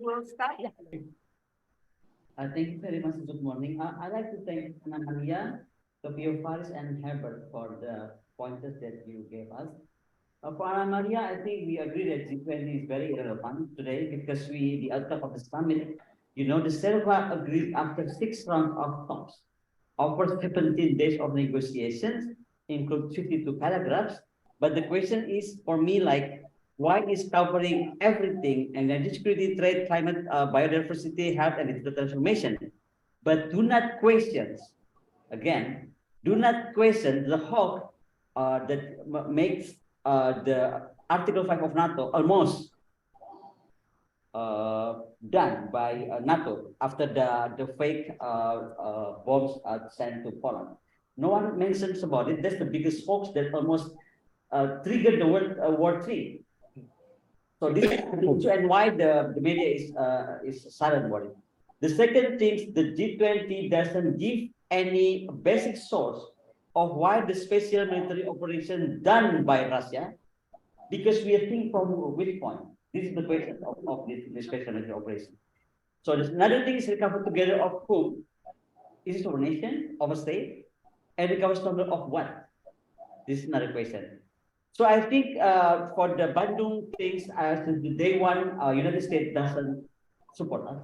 will start. Thank you very much. Good morning. I'd like to thank Ana Maria, Sophia Faris, and Herbert for the pointers that you gave us. For Ana Maria, I think we agree that G20 is very relevant today because the outcome of the summit, the CERCLA agreed after 6 rounds of talks, offers 17 days of negotiations, include 52 paragraphs. But the question is, for me, like, why is covering everything, energy security, trade, climate, biodiversity, health, and digital transformation? But do not question, again, do not question the hope that makes the Article 5 of NATO almost done by NATO after the fake bombs sent to Poland. No one mentions about it. That's the biggest hoax that almost triggered the World War III. So this is and why the media is silent about it. The second thing, the G20 doesn't give any basic source of why the special military operation done by Russia, because we are thinking from which point. This is the question of this special military operation. So there's another thing is recover together of whom? Is it of a nation, of a state, and recover together of what? This is another question. So I think for the Bandung things, since the day one, United States doesn't support us.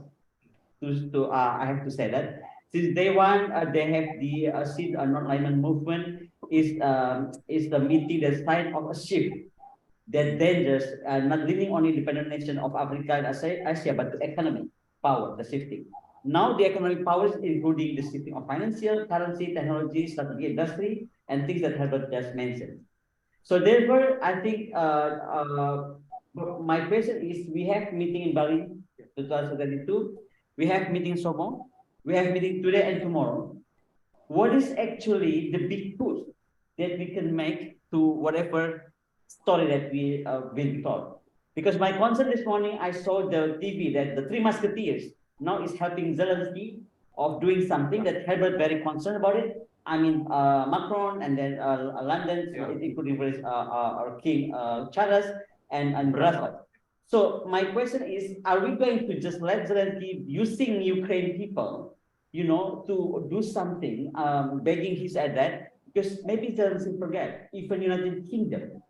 I have to say that since day one, they have the seed non-alignment movement is the meeting the sign of a shift that dangerous, not leaning on independent nation of Africa and Asia, but the economic power, the shifting. Now the economic powers, including the shifting of financial, currency, technology, strategy, industry, and things that Herbert just mentioned. So therefore, I think my question is: we have meeting in Bali 2022, we have meeting in Somo, we have meeting today and tomorrow. What is actually the big push that we can make to whatever story that we will told? Because my concern this morning, I saw the TV that the Three Musketeers now is helping Zelensky of doing something that Herbert very concerned about it. I mean, Macron and then London, including our King Charles and Brussels. So my question is, are we going to just let Zelensky using Ukraine people, to do something, begging his at that? Because maybe Zelensky forget, even United Kingdom,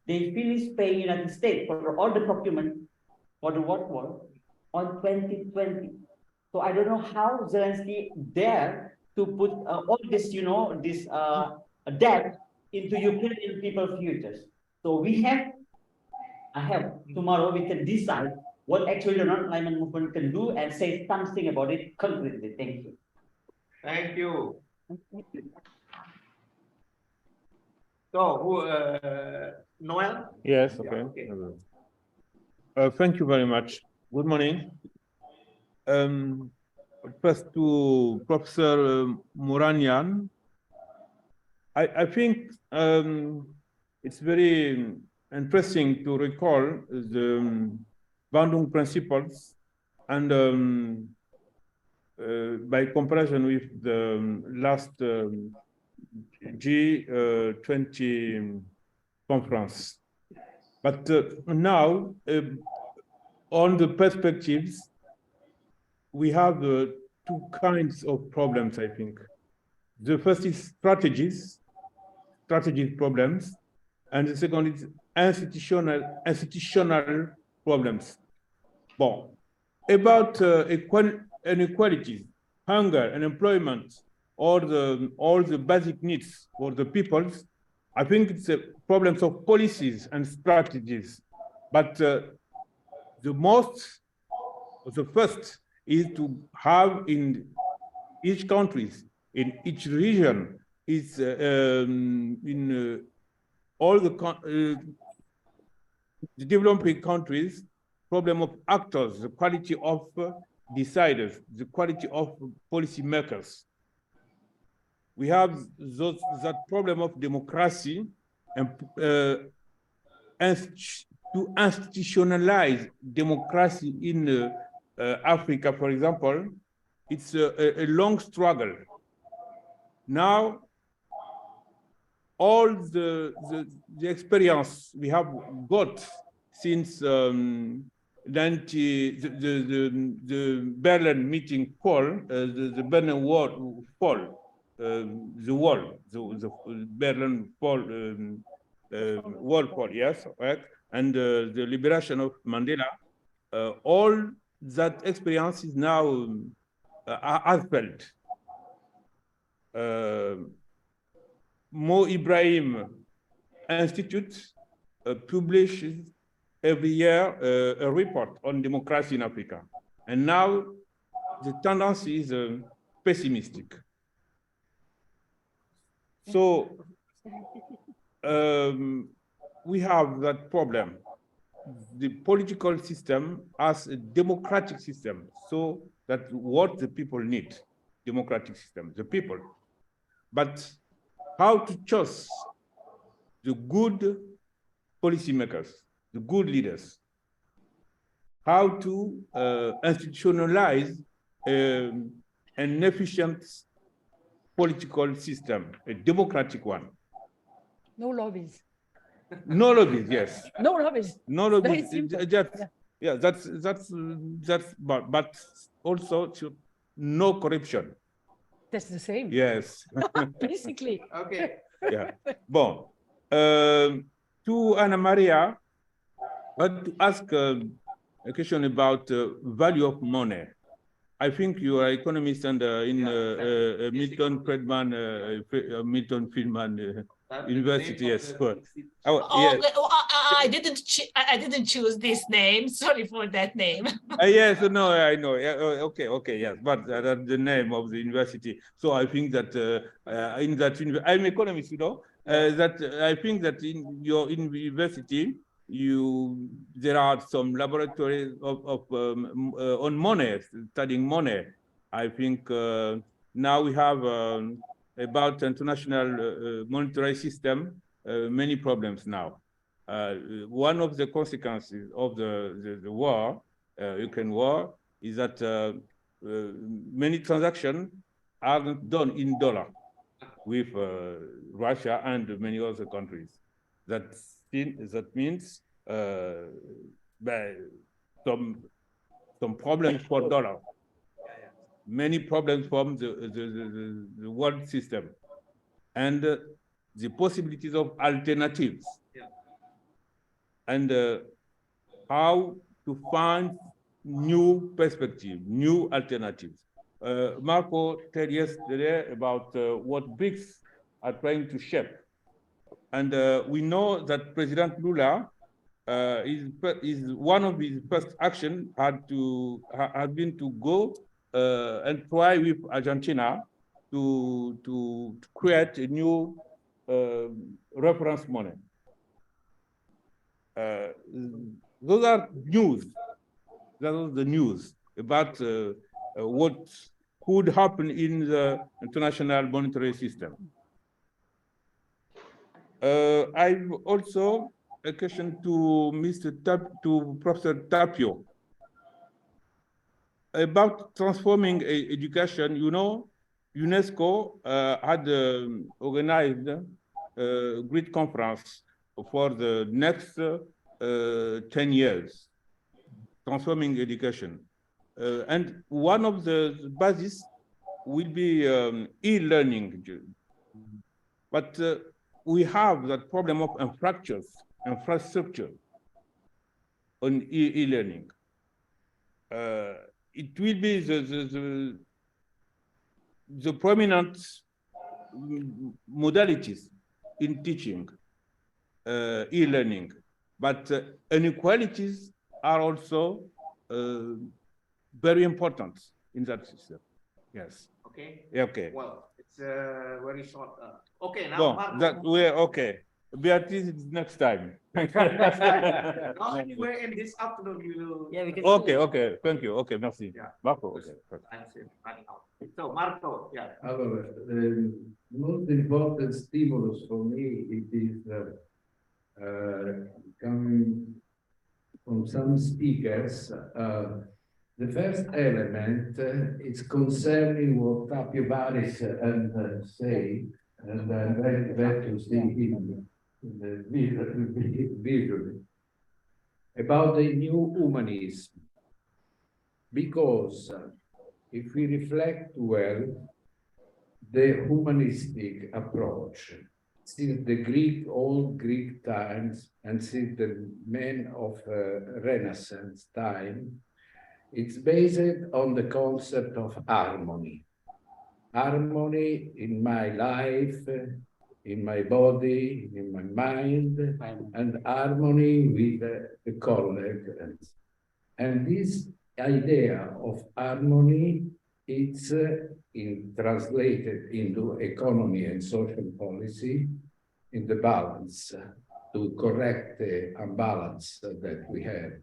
they finish paying United States for all the procurement for the World War on 2020. So I don't know how Zelensky dare to put all this, this debt into Ukrainian people's futures. So tomorrow we can decide what actually the non-alignment movement can do and say something about it concretely. Thank you. Thank you. So, Noel? Yes, okay. Thank you very much. Good morning. First to Professor Moranian, I think it's very interesting to recall the Bandung principles and by comparison with the last G20 conference. But now, on the perspectives, we have two kinds of problems, I think. The first is strategic problems, and the second is institutional problems. Bon, about inequalities, hunger, unemployment, all the basic needs for the peoples, I think it's a problems of policies and strategies. But the first is to have in each country, in each region, is in all the developing countries, problem of actors, the quality of deciders, the quality of policy makers. We have that problem of democracy and to institutionalize democracy in Africa, for example, it's a long struggle. Now, all the experience we have got since the Berlin meeting fall, the Berlin wall fall, the Berlin wall fall, yes, right? And the liberation of Mandela, all that experience is now has felt. Mo Ibrahim Institute publishes every year a report on democracy in Africa. And now the tendency is pessimistic. So we have that problem. The political system as a democratic system, so that what the people need, democratic system, the people. But how to choose the good policymakers, the good leaders, how to institutionalize an efficient political system, a democratic one. No lobbies. No lobbies, yes. No lobbies. No Very lobbies. simple. Yeah, that's but also no corruption. That's the same. Yes. Basically. Okay. Yeah. Bon. To Anna Maria, I want to ask a question about value of money. I think you are economist and Milton Friedman, Milton Friedman University. Yes. Oh, Yes. I didn't choose this name. Sorry for that name. Yes, no, I know. Okay, yes, but that's the name of the university. So I think that in that I'm economist, you know. That I think that in your university there are some laboratories on money, studying money. I think now we have about international monetary system many problems now. One of the consequences of the war, Ukraine war, is that many transactions are done in dollar with Russia and many other countries. That means some problems for dollar, many problems from the world system, and the possibilities of alternatives, and how to find new perspective, new alternatives. Marco told yesterday about what BRICS are trying to shape. And we know that President Lula is one of his first action had been to go and try with Argentina to create a new reference money. Those are news. That was the news about what could happen in the international monetary system. I've also a question to Professor Tapio about transforming education. You know, UNESCO had organized a great conference for the next 10 years, transforming education. And one of the bases will be e-learning. But we have that problem of infrastructure on e-learning. It will be the prominent modalities in teaching e-learning, but inequalities are also very important in that system. Yes. Okay. Okay. Well, it's very short. Okay, now Bon, Marco. that we're okay. Beatrice is next time. Now anyway, in this afternoon we will. Yeah, we can. Okay. Thank you. Okay, merci. Yeah. Marco, okay. Running out. So Marco, yeah. Allora, the most important stimulus for me it is coming from some speakers. The first element is concerning what Tapio Baris and say, and I'm very glad to see him visually. about the new humanism, because if we reflect well, the humanistic approach, since the old Greek times, and since the men of Renaissance time, it's based on the concept of harmony. Harmony in my life, in my body, in my mind, and harmony with the colleague. And this idea of harmony, it's translated into economy and social policy in the balance to correct the imbalance that we have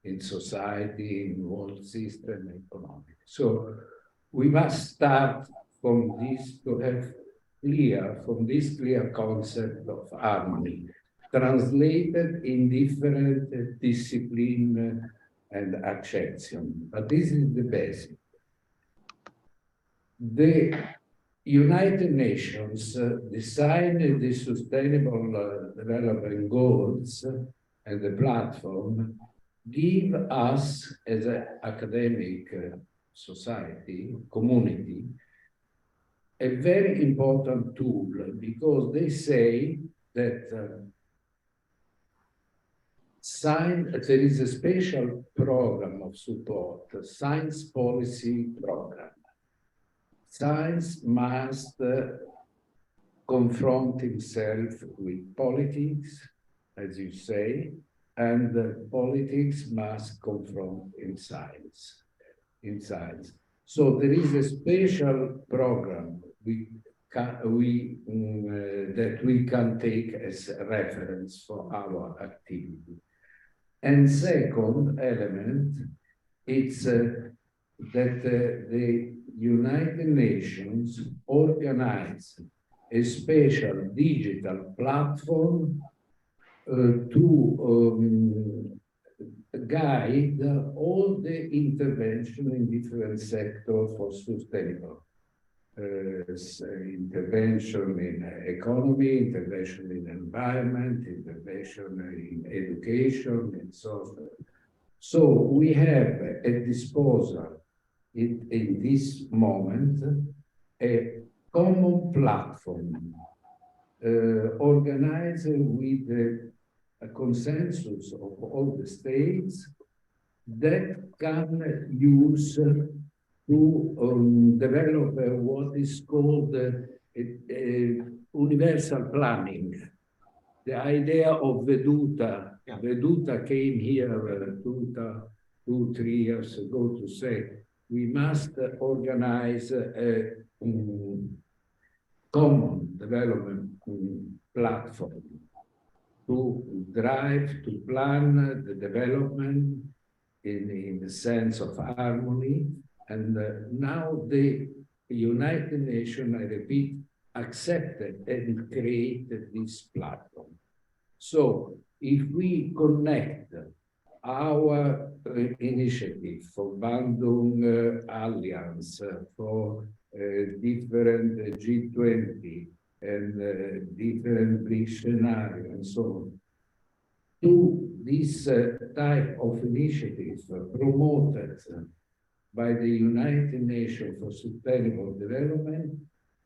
in society, in world system, economic. So we must start from this to have from this clear concept of harmony, translated in different discipline and acception. But this is the basic. The United Nations designed the Sustainable Development Goals and the platform give us as an academic society, community, a very important tool, because they say that there is a special program of support, a science policy program. Science must confront itself with politics, as you say, and politics must confront in science. So there is a special program that we can take as a reference for our activity. And second element, it's that the United Nations organize a special digital platform to guide all the intervention in different sectors for sustainable intervention in economy, intervention in environment, intervention in education, and so forth. So we have at disposal in this moment a common platform organized with a consensus of all the states that can use to develop what is called universal planning. The idea of Veduta. Yeah. Veduta came here 2-3 years ago to say we must organize a common development platform to drive, to plan the development in the sense of harmony. And now the United Nations, I repeat, accepted and created this platform. So if we connect our initiative for Bandung Alliance, for different G20 and different BRICS scenario and so on, to this type of initiative promoted by the United Nations for Sustainable Development,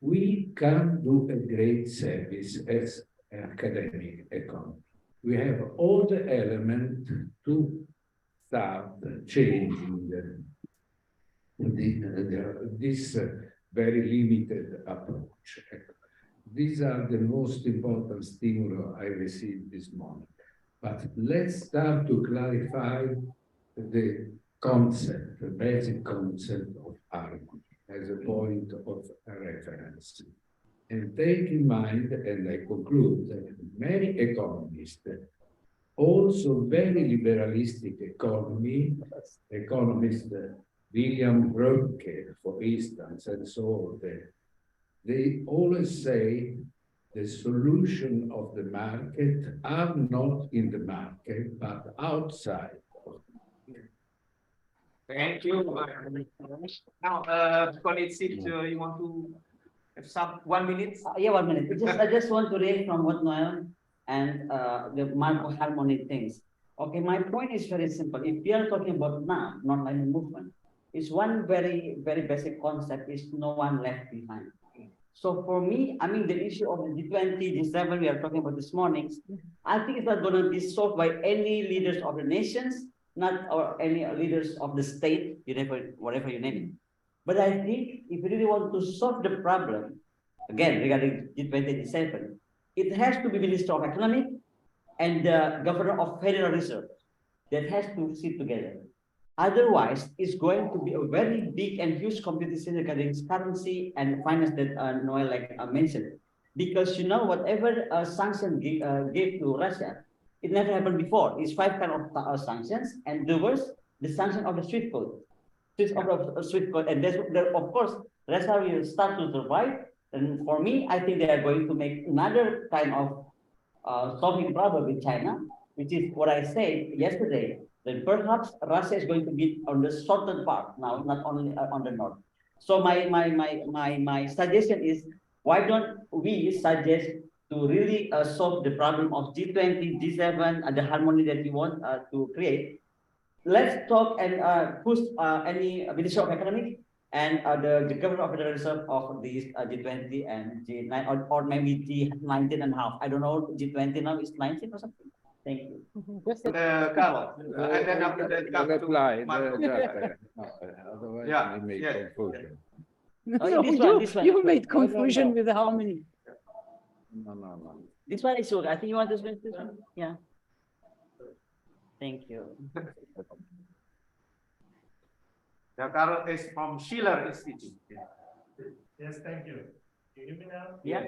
we can do a great service as an academic economy. We have all the elements to start changing this very limited approach. These are the most important stimuli I received this morning. But let's start to clarify the concept, the basic concept of harmony as a point of reference. And take in mind, and I conclude, that many economists, also very liberalistic economists, William Röpke, for instance, and so on, they always say the solution of the market are not in the market, but outside. Thank you. Now, colleagues, if you want to have some 1 minute. Yeah, 1 minute. I just want to raise from what Noel and the macro harmony things. Okay, my point is very simple. If we are talking about now, non-alignment movement, it's one very, very basic concept is no one left behind. So for me, I mean, the issue of the G20, G7 we are talking about this morning, I think it's not going to be solved by any leaders of the nations, not or any leaders of the state, whatever you name it. But I think if you really want to solve the problem, again, regarding G20, G7, it has to be Minister of Economic and the Governor of Federal Reserve that has to sit together. Otherwise, it's going to be a very big and huge competition regarding currency and finance that Noel mentioned. Because whatever sanction gave to Russia, it never happened before. It's 5 kind of sanctions, and the worst, the sanction of the SWIFT code. SWIFT code, and of course, Russia will start to survive. And for me, I think they are going to make another kind of solving problem with China, which is what I said yesterday. Then perhaps Russia is going to be on the southern part now, not only on the north. So my suggestion is, why don't we suggest to really solve the problem of G20, G7, and the harmony that we want to create? Let's talk and push any Minister of Economic and the Governor of the Reserve of these G20 and G9 or maybe G19 and a half. I don't know, G20 now is 19 or something. Thank you. Carlos, and then after that, come to Reply, Marco. otherwise Yeah, we make yes. confusion. No, this one. you made confusion with the harmony. No. This one is okay. I think you want to switch this one. Yeah. Thank you. Yeah, Carlos is from Schiller Institute. Yes, thank you. You hear me now? Yeah.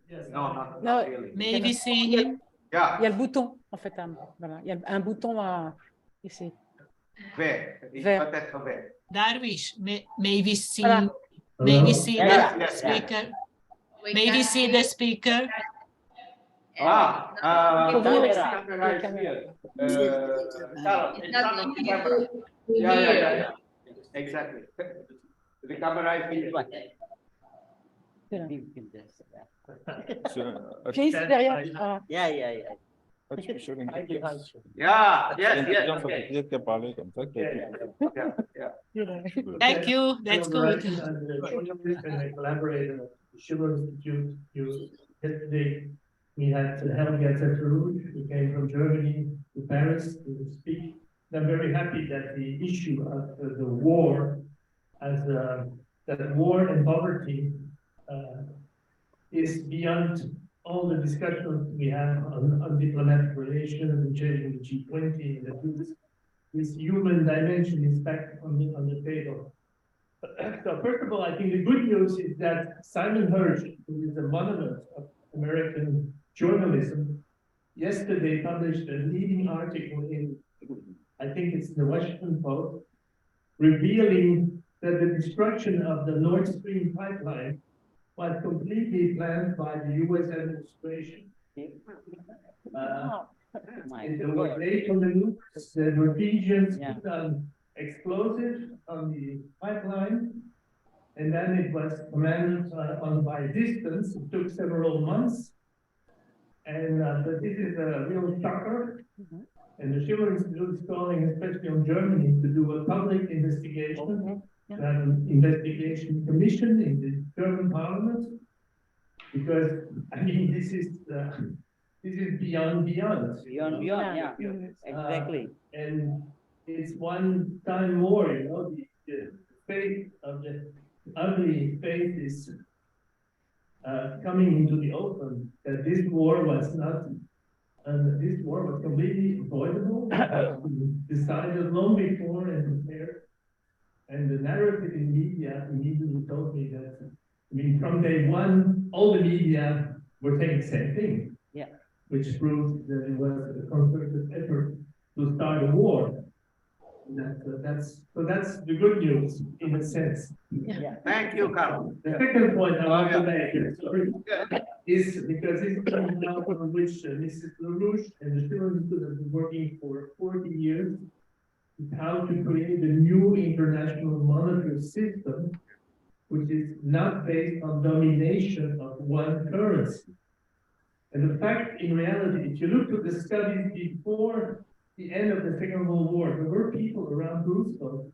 Yes. No, not No. really. May we see him? Yeah, Il y a le bouton, en fait. Voilà. Il y a un bouton ici. where? Where? Where? Darwish, may we see, Voilà. may we see Yeah, the yeah. speaker? May we see the speaker? Ouvrir camera. les caméras. Carlos, it's not on the camera. Yeah. Exactly. The camera is here. Voilà. So, Please, derrière. Yeah. Yeah, yes. Thank you, that's good. And I collaborated at the Schiller Institute. Yesterday, we had Havre, who came from Germany to Paris to speak. I'm very happy that the issue of the war, that war and poverty is beyond all the discussions we have on diplomatic relations and changing the G20. That this human dimension is back on the table. So first of all, I think the good news is that Simon Hirsch, who is a monument of American journalism, yesterday published a leading article in, I think it's the Washington Post, revealing that the destruction of the Nord Stream pipeline was completely planned by the US administration. There was data on the news, the Norwegians put on explosives on the pipeline, and then it was commanded on by distance. It took several months, and but this is a real shocker. And the Schiller Institute is calling, especially on Germany, to do a public investigation, an investigation commission in the German parliament, because I mean this is beyond. Beyond, yeah. Exactly. And it's one time more, the fate of the ugly fate is coming into the open, that this war was not, this war was completely avoidable, decided long before and prepared. And the narrative in media immediately told me that, I mean, from day one, all the media were saying the same thing. Yeah. Which proves that it was a concerted effort to start a war. That's the good news in a sense. Yeah. Thank you, Carlos. The second point I want to make is because this is now on which Mrs. LaRouche and the Schiller Institute have been working for 40 years, how to create a new international monetary system, which is not based on domination of one currency. And the fact, in reality, if you look to the studies before the end of the Second World War, there were people around Roosevelt,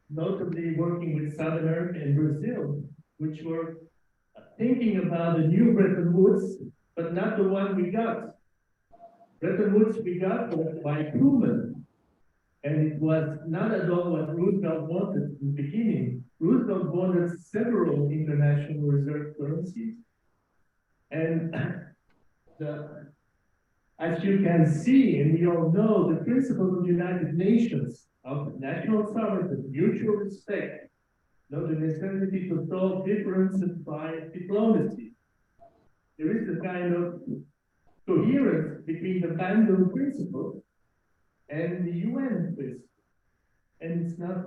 notably working with South America and Brazil, which were thinking about a new Bretton Woods, but not the one we got. Bretton Woods we got was by Truman, and it was not at all what Roosevelt wanted in the beginning. Roosevelt wanted several international reserve currencies, and as you can see, and we all know, the principles of the United Nations of national sovereignty, mutual respect, the necessity to solve differences by diplomacy. There is a kind of coherence between the Bandung principle and the UN principle. And it's not,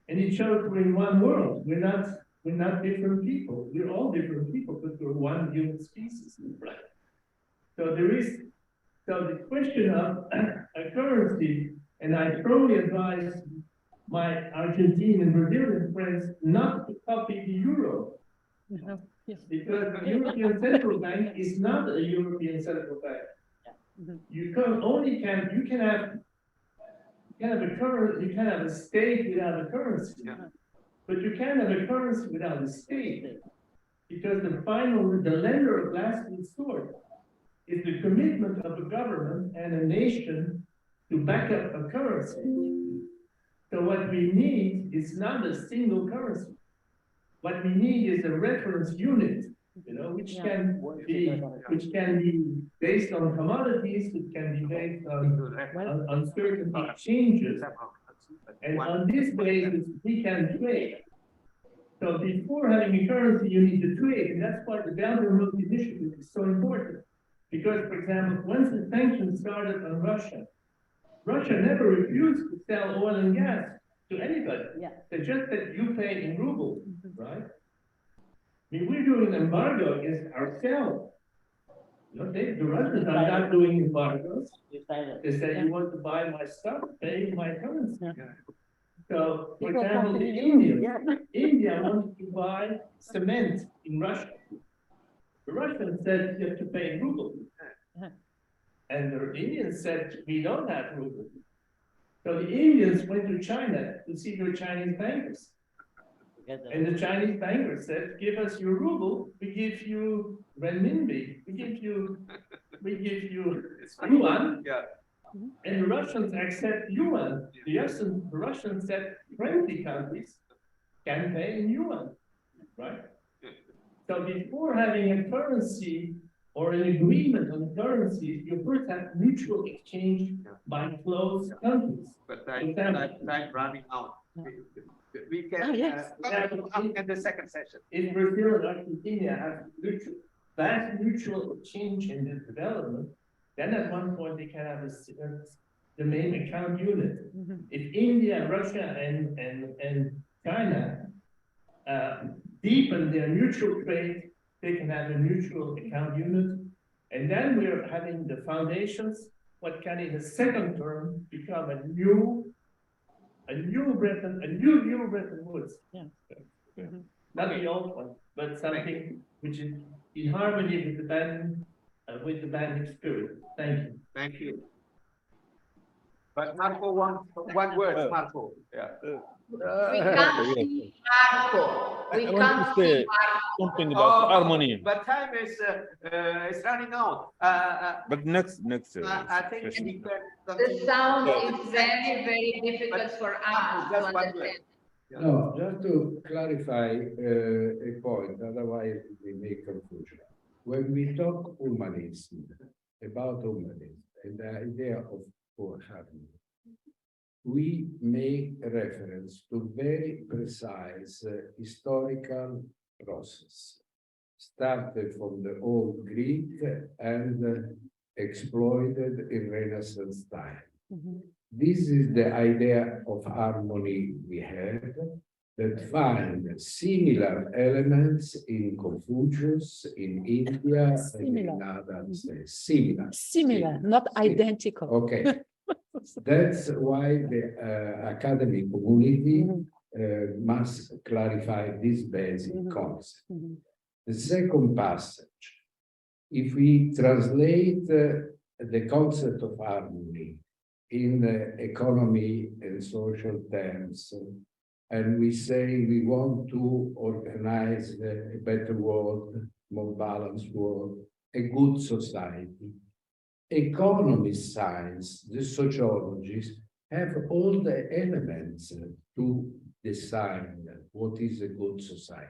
and it shows we're in one world. We're not different people. We're all different people, but we're one human species, right? So there is, so the question of a currency, and I strongly advise my Argentine and Brazilian friends not to copy the euro. Yes. Because the European Central Bank is not a European Central Bank. You can have a currency, you can have a state without a currency, but you can't have a currency without a state, because the lender of last resort is the commitment of a government and a nation to back up a currency. So what we need is not a single currency. What we need is a reference unit, which can be based on commodities, it can be based on certain exchanges. And on this basis, we can trade. So before having a currency, you need to trade, and that's why the Belt and Road Initiative is so important. Because, for example, once the sanctions started on Russia, Russia never refused to sell oil and gas to anybody. They just said you pay in rubles, right? I mean, we're doing an embargo against ourselves. The Russians are not doing embargoes. They say you want to buy my stuff, pay my currency. So, for example, India wanted to buy cement in Russia. The Russians said you have to pay in rubles. And the Indians said, we don't have rubles. So the Indians went to China to see their Chinese bankers. And the Chinese bankers said, give us your ruble, we give you renminbi, we give you yuan. And the Russians accept yuan. The Russians said 20 countries can pay in yuan, right? So before having a currency or an agreement on currencies, you first have mutual exchange by close countries. But time running out. We can in the second session. In Brazil and Argentina have vast mutual exchange in this development. Then at one point they can have the main account unit. If India, Russia, and China deepen their mutual trade, they can have a mutual account unit. And then we're having the foundations, what can in the second term become a new Bretton Woods. Not the old one, but something which is in harmony with the banding spirit. Thank you. Thank you. But Marco, one word, Marco. We can't see Marco. We can't see Marco. Something about harmony. But time is running out. But next. I think we can the sound is very, very difficult for us to understand. No, just to clarify a point, otherwise we make confusion. When we talk humanism, about humanism, and the idea of harmony, we make reference to very precise historical process, started from the old Greek and exploited in Renaissance time. This is the idea of harmony we have, that find similar elements in Confucius, in India, and in other states. Similar, not identical. Okay. That's why the academic community must clarify this basic concept. The second passage, if we translate the concept of harmony in economy and social terms, and we say we want to organize a better world, more balanced world, a good society. Economists, science, the sociologists have all the elements to decide what is a good society.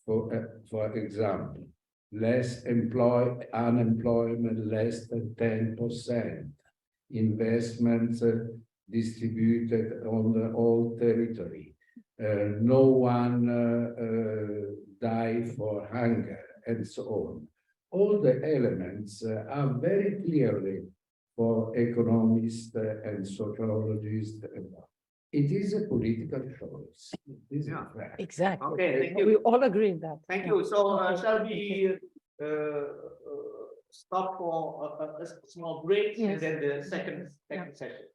For example, less unemployment, less than 10%, investments distributed on the whole territory, no one die for hunger, and so on. All the elements are very clearly for economists and sociologists. It is a political choice. This is a fact. Exactly. Okay, thank you. We all agree in that. Thank Yeah. you. So Okay. shall we stop for a small break and Yes. then the second session?